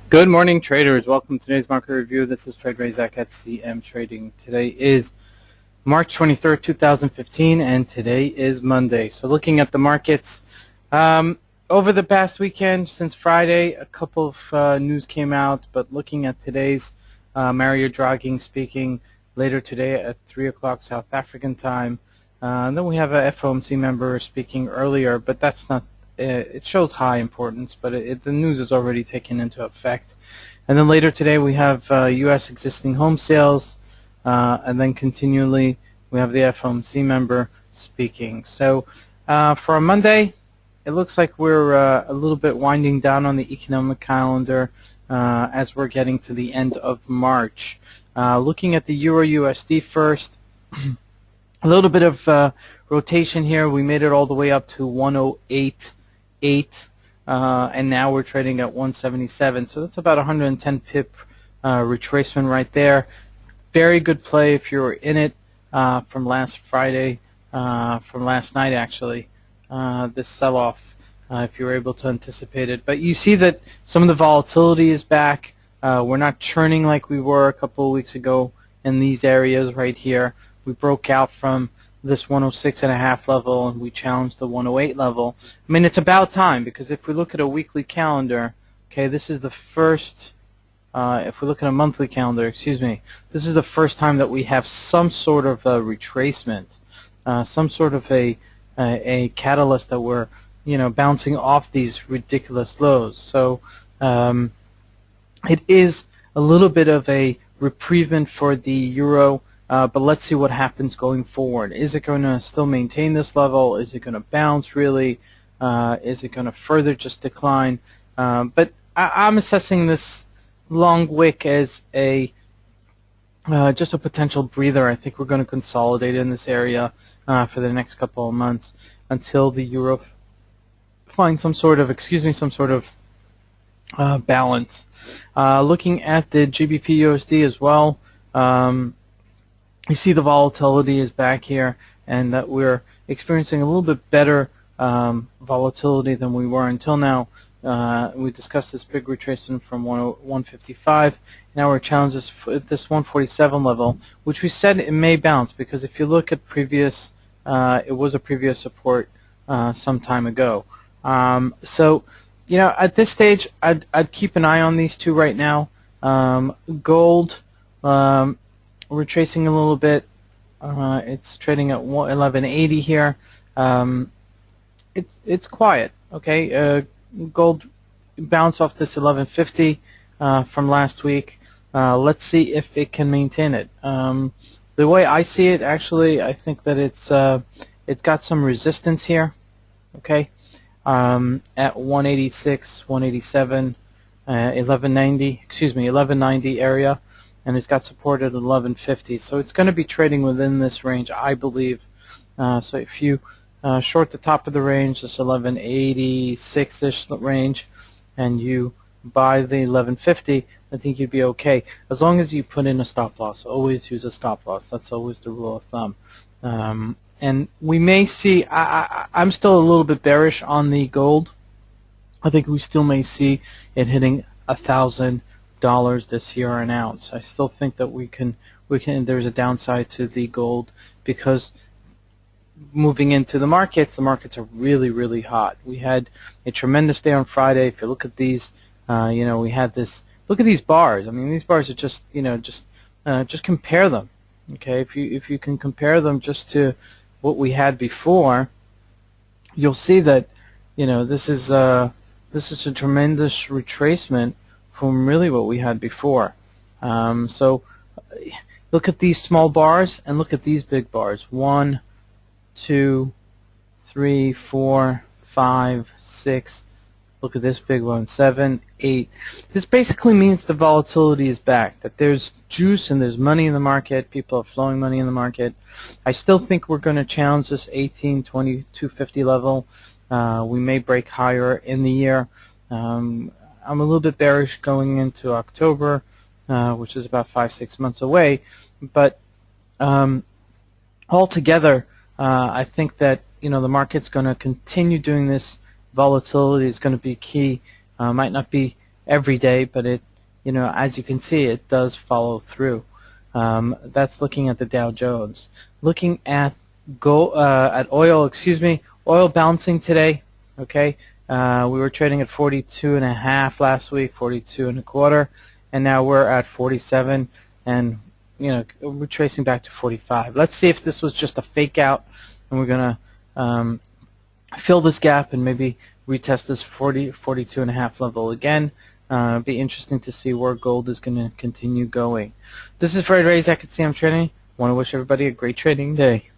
Good morning, traders. Welcome to today's market review. This is Razak at CMTrading. Today is March 23rd, 2015, and today is Monday. So looking at the markets, over the past weekend, since Friday, a couple of news came out, but looking at today's, Mario Draghi speaking later today at 3 o'clock South African time. And then we have a FOMC member speaking earlier, but that's not it shows high importance, but the news is already taken into effect. And then later today we have U.S. existing home sales, and then continually we have the FOMC member speaking. So for a Monday, it looks like we're a little bit winding down on the economic calendar as we're getting to the end of March. Looking at the Euro-USD first, a little bit of rotation here. We made it all the way up to 108.8, and now we're trading at 177. So that's about 110 pip retracement right there. Very good play if you were in it from last Friday, from last night actually, this sell-off, if you were able to anticipate it. But you see that some of the volatility is back. We're not churning like we were a couple of weeks ago in these areas right here. We broke out from this 106.5 level and we challenged the 108 level. I mean, it's about time, because if we look at a weekly calendar, okay, this is the first, if we look at a monthly calendar, excuse me, this is the first time that we have some sort of a retracement, some sort of a catalyst that we're, bouncing off these ridiculous lows. So it is a little bit of a reprieve for the euro. But let's see what happens going forward. Is it going to still maintain this level? Is it going to bounce really? Is it going to further just decline? But I'm assessing this long wick as a just a potential breather. I think we're going to consolidate in this area for the next couple of months until the euro finds some sort of, balance. Looking at the GBP USD as well. You see the volatility is back here, and that we're experiencing a little bit better volatility than we were until now. We discussed this big retracement from 155. Now we're challenged at this 147 level, which we said it may bounce, because if you look at previous, it was a previous support some time ago. So, at this stage, I'd keep an eye on these two right now. Gold. We're tracing a little bit. It's trading at 1180 here. It's quiet. Okay, gold bounced off this 1150 from last week. Let's see if it can maintain it. The way I see it, actually, I think that it's got some resistance here. Okay, at 186, 187, 1190. Excuse me, 1190 area. And it's got support at 1150, so it's going to be trading within this range, I believe. So if you short the top of the range, this 1186-ish range, and you buy the 1150, I think you'd be okay, as long as you put in a stop loss. Always use a stop loss. That's always the rule of thumb. And we may see, I'm still a little bit bearish on the gold. I think we still may see it hitting $1,000 this year an ounce. I still think that we can there's a downside to the gold, because moving into the markets are really hot. We had a tremendous day on Friday. If you look at these, we had this, look at these bars. I mean, these bars are just, just compare them. Okay, if you can compare them just to what we had before, you'll see that, this is a tremendous retracement from really what we had before. So look at these small bars and look at these big bars. 1, 2, 3, 4, 5, 6. Look at this big one, 7, 8. This basically means the volatility is back, that there's juice and there's money in the market. People are flowing money in the market. I still think we're going to challenge this 18, 20, 250 level. We may break higher in the year. I'm a little bit bearish going into October, which is about 5-6 months away. But altogether, I think that the market's going to continue doing this. Volatility is going to be key. Might not be every day, but it, as you can see, it does follow through. That's looking at the Dow Jones. Looking at oil, oil bouncing today. Okay, we were trading at 42.5 last week, 42.25, and now we're at 47, and we're tracing back to 45. Let's see if this was just a fake out, and we're gonna fill this gap and maybe retest this 42.5 level again. It'll be interesting to see where gold is going to continue going. This is Razak at CMTrading. Want to wish everybody a great trading day.